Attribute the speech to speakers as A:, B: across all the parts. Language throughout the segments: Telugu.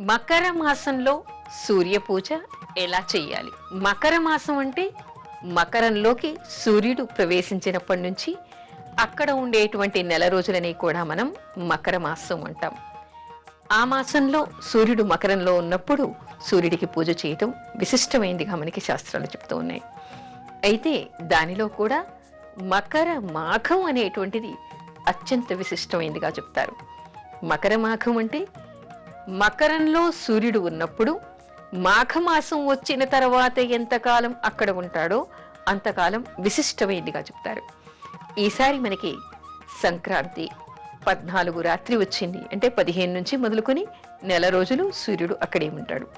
A: మకర మాసంలో సూర్య పూజ ఎలా చేయాలి? మకర మాసం అంటే మకరంలోకి సూర్యుడు ప్రవేశించినప్పటి నుంచి అక్కడ ఉండేటువంటి నెల రోజులని కూడా మనం మకర మాసం అంటాం. ఆ మాసంలో సూర్యుడు మకరంలో ఉన్నప్పుడు సూర్యుడికి పూజ చేయటం విశిష్టమైందిగా మనకి శాస్త్రాలు చెప్తూ ఉన్నాయి. అయితే దానిలో కూడా మకర మాఘం అనేటువంటిది అత్యంత విశిష్టమైందిగా చెప్తారు. మకర మాఘం అంటే మకరంలో సూర్యుడు ఉన్నప్పుడు మాఘమాసం వచ్చిన తర్వాత ఎంతకాలం అక్కడ ఉంటాడో అంతకాలం విశిష్టమైందిగా చెప్తారు. ఈసారి మనకి సంక్రాంతి 14 రాత్రి వచ్చింది అంటే 15 నుంచి మొదలుకొని నెల రోజులు సూర్యుడు అక్కడే ఉంటాడు.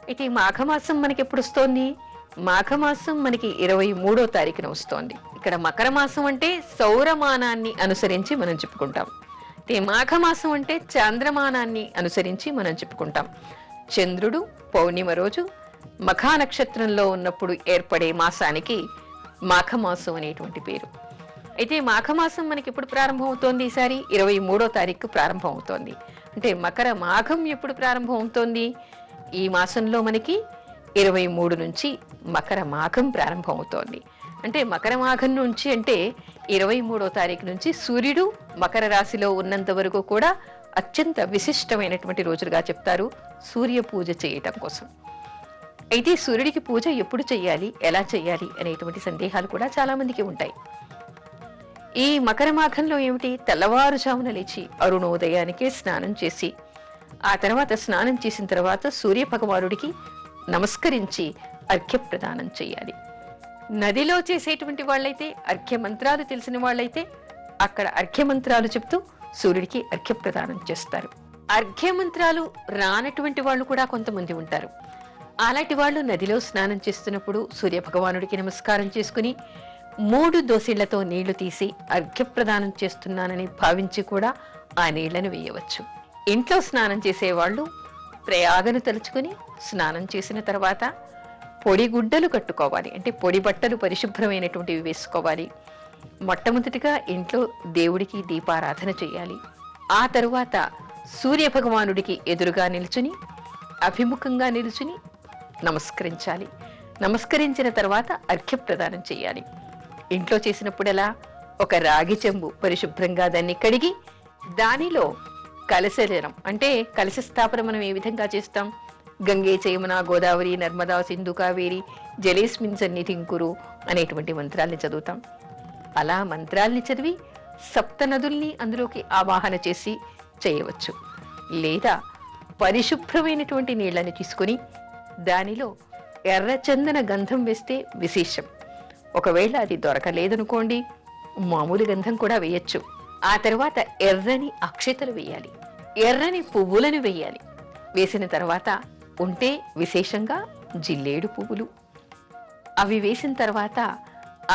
A: అయితే మాఘమాసం మనకి ఎప్పుడు వస్తోంది? మాఘమాసం మనకి 23వ తారీఖున వస్తోంది. ఇక్కడ మకర మాసం అంటే సౌరమానాన్ని అనుసరించి మనం చెప్పుకుంటాం. మాఘమాసం అంటే చాంద్రమానాన్ని అనుసరించి మనం చెప్పుకుంటాం. చంద్రుడు పౌర్ణిమ రోజు మఖా నక్షత్రంలో ఉన్నప్పుడు ఏర్పడే మాసానికి మాఘమాసం అనేటువంటి పేరు. అయితే మాఘమాసం మనకి ఎప్పుడు ప్రారంభం అవుతోంది? ఈసారి 23వ తారీఖు ప్రారంభం అవుతోంది. అంటే మకర మాఘం ఎప్పుడు ప్రారంభం అవుతోంది? ఈ మాసంలో మనకి 23 నుంచి మకర మాఘం ప్రారంభం అవుతోంది. అంటే మకర మాఘం నుంచి అంటే 23వ తారీఖు నుంచి సూర్యుడు మకర రాశిలో ఉన్నంత వరకు కూడా అత్యంత విశిష్టమైనటువంటి రోజులుగా చెప్తారు సూర్య పూజ చేయటం కోసం. అయితే సూర్యుడికి పూజ ఎప్పుడు చెయ్యాలి, ఎలా చెయ్యాలి అనేటువంటి సందేహాలు కూడా చాలా మందికి ఉంటాయి. ఈ మకర మాఘంలో ఏమిటి? తెల్లవారుజామున లేచి అరుణోదయానికే స్నానం చేసి ఆ తర్వాత స్నానం చేసిన తర్వాత సూర్య భగవానుడికి నమస్కరించి అర్ఘ్య ప్రదానం చేయాలి. నదిలో చేసేటువంటి వాళ్ళైతే అర్ఘ్యమంత్రాలు తెలిసిన వాళ్ళైతే అక్కడ అర్ఘ్యమంత్రాలు చెప్తూ సూర్యుడికి అర్ఘ్య ప్రదానం చేస్తారు. అర్ఘ్యమంత్రాలు రానటువంటి వాళ్ళు కూడా కొంతమంది ఉంటారు. అలాంటి వాళ్ళు నదిలో స్నానం చేస్తున్నప్పుడు సూర్య భగవానుడికి నమస్కారం చేసుకుని 3 దోసిళ్లతో నీళ్లు తీసి అర్ఘ్య ప్రదానం చేస్తున్నానని భావించి కూడా ఆ నీళ్లను వేయవచ్చు. ఇంట్లో స్నానం చేసేవాళ్ళు ప్రయాగను తలుచుకుని స్నానం చేసిన తర్వాత పొడి గుడ్డలు కట్టుకోవాలి. అంటే పొడి బట్టలు పరిశుభ్రమైనటువంటివి వేసుకోవాలి. మొట్టమొదటిగా ఇంట్లో దేవుడికి దీపారాధన చేయాలి. ఆ తరువాత సూర్య భగవానుడికి ఎదురుగా నిల్చుని అభిముఖంగా నిల్చుని నమస్కరించాలి. నమస్కరించిన తర్వాత అర్ఘ్య ప్రదానం చేయాలి. ఇంట్లో చేసినప్పుడెలా ఒక రాగి చెంబు పరిశుభ్రంగా దాన్ని కడిగి దానిలో కలశ జలం అంటే కలశ స్థాపన మనం ఏ విధంగా చేస్తాం? గంగే చయమున గోదావరి నర్మదా సింధు కావేరి జలేస్మిన్ సన్నిధిం కురు అనేటువంటి మంత్రాల్ని చదువుతాం. అలా మంత్రాల్ని చదివి 7 నదుల్ని అందులోకి ఆవాహన చేసి చేయవచ్చు. లేదా పరిశుభ్రమైనటువంటి నీళ్లను తీసుకుని దానిలో ఎర్రచందన గంధం వేస్తే విశేషం. ఒకవేళ అది దొరకలేదనుకోండి మామూలు గంధం కూడా వేయచ్చు. ఆ తర్వాత ఎర్రని అక్షతలు వేయాలి, ఎర్రని పువ్వులను వేయాలి. వేసిన తర్వాత ఉంటే విశేషంగా జిల్లేడు పువ్వులు అవి వేసిన తర్వాత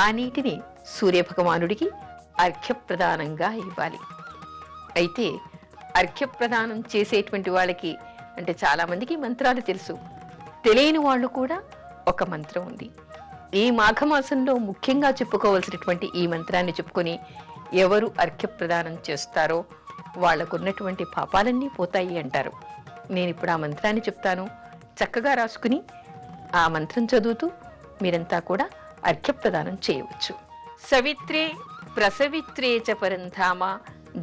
A: ఆ నీటిని సూర్యభగవానుడికి అర్ఘ్యప్రదానంగా ఇవ్వాలి. అయితే అర్ఘ్యప్రదానం చేసేటువంటి వాళ్ళకి అంటే చాలా మందికి మంత్రాలు తెలుసు, తెలియని వాళ్ళు కూడా ఒక మంత్రం ఉంది. ఈ మాఘమాసంలో ముఖ్యంగా చెప్పుకోవాల్సినటువంటి ఈ మంత్రాన్ని చెప్పుకొని ఎవరు అర్ఘ్యప్రదానం చేస్తారో వాళ్లకున్నటువంటి పాపాలన్నీ పోతాయి అంటారు. నేను ఇప్పుడు ఆ మంత్రాన్ని చెప్తాను, చక్కగా రాసుకుని ఆ మంత్రం చదువుతూ మీరంతా కూడా అర్ఘ్యప్రదానం చేయవచ్చు. సవిత్రే ప్రసవిత్రే చ పరంధామ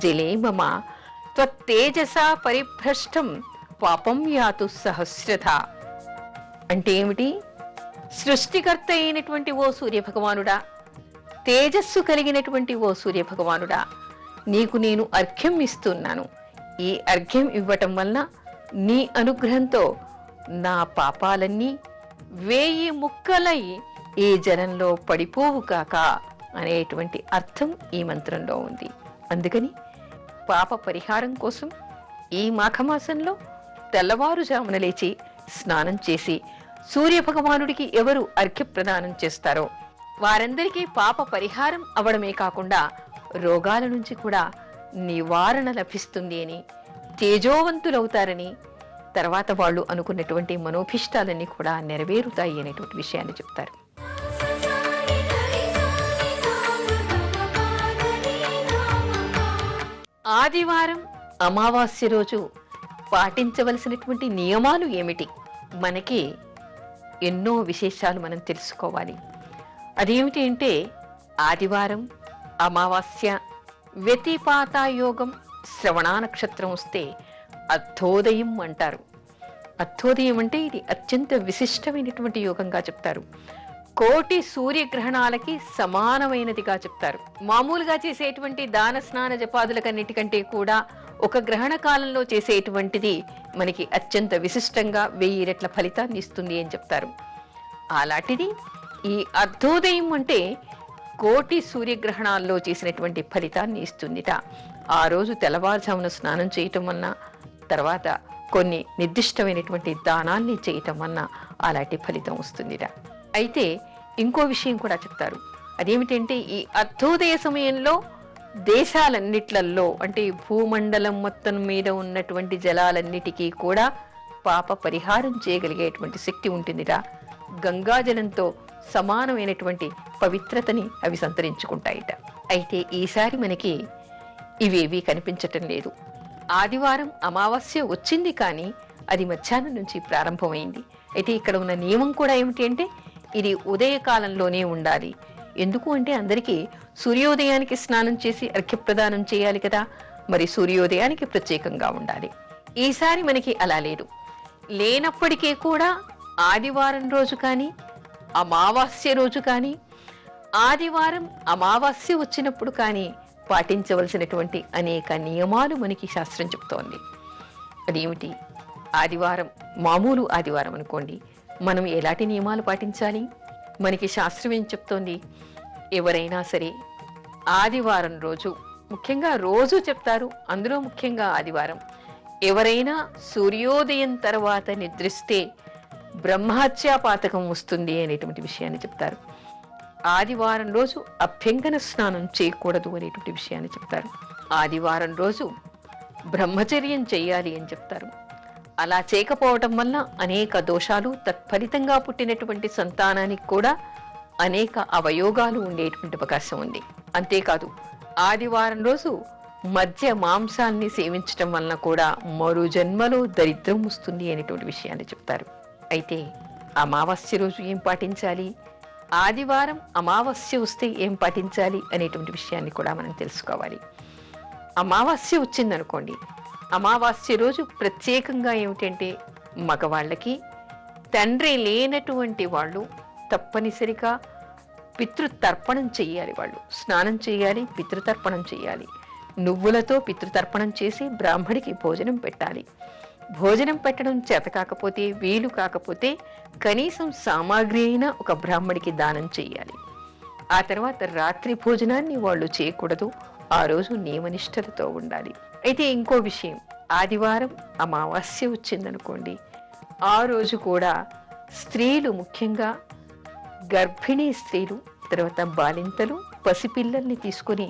A: జలే మమ త్వత్తేజసా పరిభ్రష్టం పాపం యాతు సహస్రథ. అంటే ఏమిటి? సృష్టికర్త అయినటువంటి ఓ సూర్యభగవానుడా, తేజస్సు కలిగినటువంటి ఓ సూర్యభగవానుడా, నీకు నేను అర్ఘ్యం ఇస్తున్నాను. ఈ అర్ఘ్యం ఇవ్వటం వలన నీ అనుగ్రహంతో నా పాపాలన్నీ 1000 ముక్కలై ఈ జలంలో పడిపోవు కాక అనేటువంటి అర్థం ఈ మంత్రంలో ఉంది. అందుకని పాప పరిహారం కోసం ఈ మాఘమాసంలో తెల్లవారుజామున లేచి స్నానం చేసి సూర్యభగవానుడికి ఎవరు అర్ఘ్య ప్రదానం చేస్తారో వారందరికీ పాప పరిహారం అవడమే కాకుండా రోగాల నుంచి కూడా నివారణ లభిస్తుంది అని, తేజోవంతులవుతారని, తర్వాత వాళ్ళు అనుకున్నటువంటి మనోభిష్టాలన్నీ కూడా నెరవేరుతాయి అనేటువంటి విషయాన్ని చెప్తారు. ఆదివారం అమావాస్య రోజు పాటించవలసినటువంటి నియమాలు ఏమిటి? మనకి ఎన్నో విశేషాలు మనం తెలుసుకోవాలి. అదేమిటి అంటే ఆదివారం, అమావాస్య, వ్యతిపాతాయోగం, శ్రవణ నక్షత్రం వస్తే అర్ధోదయం అంటారు. అర్ధోదయం అంటే ఇది అత్యంత విశిష్టమైనటువంటి యోగంగా చెప్తారు. కోటి సూర్యగ్రహణాలకి సమానమైనదిగా చెప్తారు. మామూలుగా చేసేటువంటి దాన స్నాన జపాదులకన్నిటికంటే కూడా ఒక గ్రహణ కాలంలో చేసేటువంటిది మనకి అత్యంత విశిష్టంగా 1000 రెట్ల ఫలితాన్ని ఇస్తుంది అని చెప్తారు. అలాంటిది ఈ అర్ధోదయం అంటే కోటి సూర్యగ్రహణాల్లో చేసినటువంటి ఫలితాన్ని ఇస్తుందిట. ఆ రోజు తెల్లవారుజామున స్నానం చేయటం వలన, తర్వాత కొన్ని నిర్దిష్టమైనటువంటి దానాల్ని చేయటం వలన అలాంటి ఫలితం వస్తుందిట. అయితే ఇంకో విషయం కూడా చెప్తారు. అదేమిటంటే ఈ అర్ధోదయ సమయంలో దేశాలన్నిట్లల్లో అంటే భూమండలం మొత్తం మీద ఉన్నటువంటి జలాలన్నిటికీ కూడా పాప పరిహారం చేయగలిగేటువంటి శక్తి ఉంటుందిట. గంగాజలంతో సమానమైనటువంటి పవిత్రతని అవి సంతరించుకుంటాయిట. అయితే ఈసారి మనకి ఇవేవీ కనిపించటం లేదు. ఆదివారం అమావాస్య వచ్చింది, కానీ అది మధ్యాహ్నం నుంచి ప్రారంభమైంది. అయితే ఇక్కడ ఉన్న నియమం కూడా ఏమిటి అంటే ఇది ఉదయకాలంలోనే ఉండాలి. ఎందుకు అంటే అందరికీ సూర్యోదయానికి స్నానం చేసి అర్ఘ్యప్రదానం చేయాలి కదా, మరి సూర్యోదయానికి ప్రత్యేకంగా ఉండాలి. ఈసారి మనకి అలా లేదు. లేనప్పటికీ కూడా ఆదివారం రోజు కానీ అమావాస్య రోజు కానీ, ఆదివారం అమావాస్య వచ్చినప్పుడు కానీ పాటించవలసినటువంటి అనేక నియమాలు మనకి శాస్త్రం చెప్తోంది. అదేమిటి? ఆదివారం మామూలు ఆదివారం అనుకోండి, మనం ఎలాంటి నియమాలు పాటించాలి? మనకి శాస్త్రం ఏం చెప్తోంది? ఎవరైనా సరే ఆదివారం రోజు, ముఖ్యంగా రోజు చెప్తారు, అందులో ముఖ్యంగా ఆదివారం, ఎవరైనా సూర్యోదయం తర్వాత నిద్రిస్తే బ్రహ్మహత్యా పాతకం వస్తుంది అనేటువంటి విషయాన్ని చెప్తారు. ఆదివారం రోజు అభ్యంగన స్నానం చేయకూడదు అనేటువంటి విషయాన్ని చెప్తారు. ఆదివారం రోజు బ్రహ్మచర్యం చెయ్యాలి అని చెప్తారు. అలా చేయకపోవటం వల్ల అనేక దోషాలు, తత్ఫలితంగా పుట్టినటువంటి సంతానానికి కూడా అనేక అవయోగాలు ఉండేటువంటి అవకాశం ఉంది. అంతేకాదు ఆదివారం రోజు మధ్య మాంసాన్ని సేవించటం వలన కూడా మరో జన్మలో దరిద్రం వస్తుంది అనేటువంటి విషయాన్ని చెప్తారు. అయితే అమావాస్య రోజు ఏం పాటించాలి, ఆదివారం అమావాస్య వస్తే ఏం పాటించాలి అనేటువంటి విషయాన్ని కూడా మనం తెలుసుకోవాలి. అమావాస్య వచ్చిందనుకోండి, అమావాస్య రోజు ప్రత్యేకంగా ఏమిటంటే మగవాళ్ళకి తండ్రి లేనటువంటి వాళ్ళు తప్పనిసరిగా పితృతర్పణం చెయ్యాలి. వాళ్ళు స్నానం చేయాలి, పితృతర్పణం చేయాలి. నువ్వులతో పితృతర్పణం చేసి బ్రాహ్మడికి భోజనం పెట్టాలి. భోజనం పెట్టడం చేత కాకపోతే, వీలు కాకపోతే కనీసం సామాగ్రి అయినా ఒక బ్రాహ్మడికి దానం చెయ్యాలి. ఆ తర్వాత రాత్రి భోజనాన్ని వాళ్ళు చేయకూడదు. ఆ రోజు నియమనిష్టలతో ఉండాలి. అయితే ఇంకో విషయం, ఆదివారం అమావాస్య వచ్చిందనుకోండి, ఆ రోజు కూడా స్త్రీలు, ముఖ్యంగా గర్భిణీ స్త్రీలు, తర్వాత బాలింతలు, పసిపిల్లల్ని తీసుకుని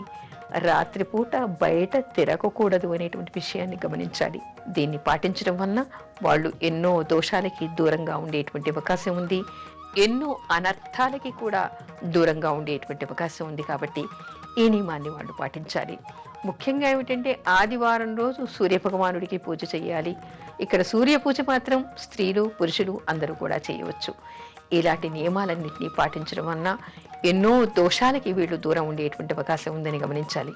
A: రాత్రిపూట బయట తిరగకూడదు అనేటువంటి విషయాన్ని గమనించాలి. దీన్ని పాటించడం వలన వాళ్ళు ఎన్నో దోషాలకి దూరంగా ఉండేటువంటి అవకాశం ఉంది, ఎన్నో అనర్థాలకి కూడా దూరంగా ఉండేటువంటి అవకాశం ఉంది. కాబట్టి ఈ నియమాన్ని వాళ్ళు పాటించాలి. ముఖ్యంగా ఏమిటంటే ఆదివారం రోజు సూర్యభగవానుడికి పూజ చేయాలి. ఇక్కడ సూర్య పూజ మాత్రం స్త్రీలు, పురుషులు అందరూ కూడా చేయవచ్చు. ఇలాంటి నియమాలన్నింటినీ పాటించడం వలన ఎన్నో దోషాలకి వీళ్ళు దూరం ఉండేటువంటి అవకాశం ఉందని గమనించాలి.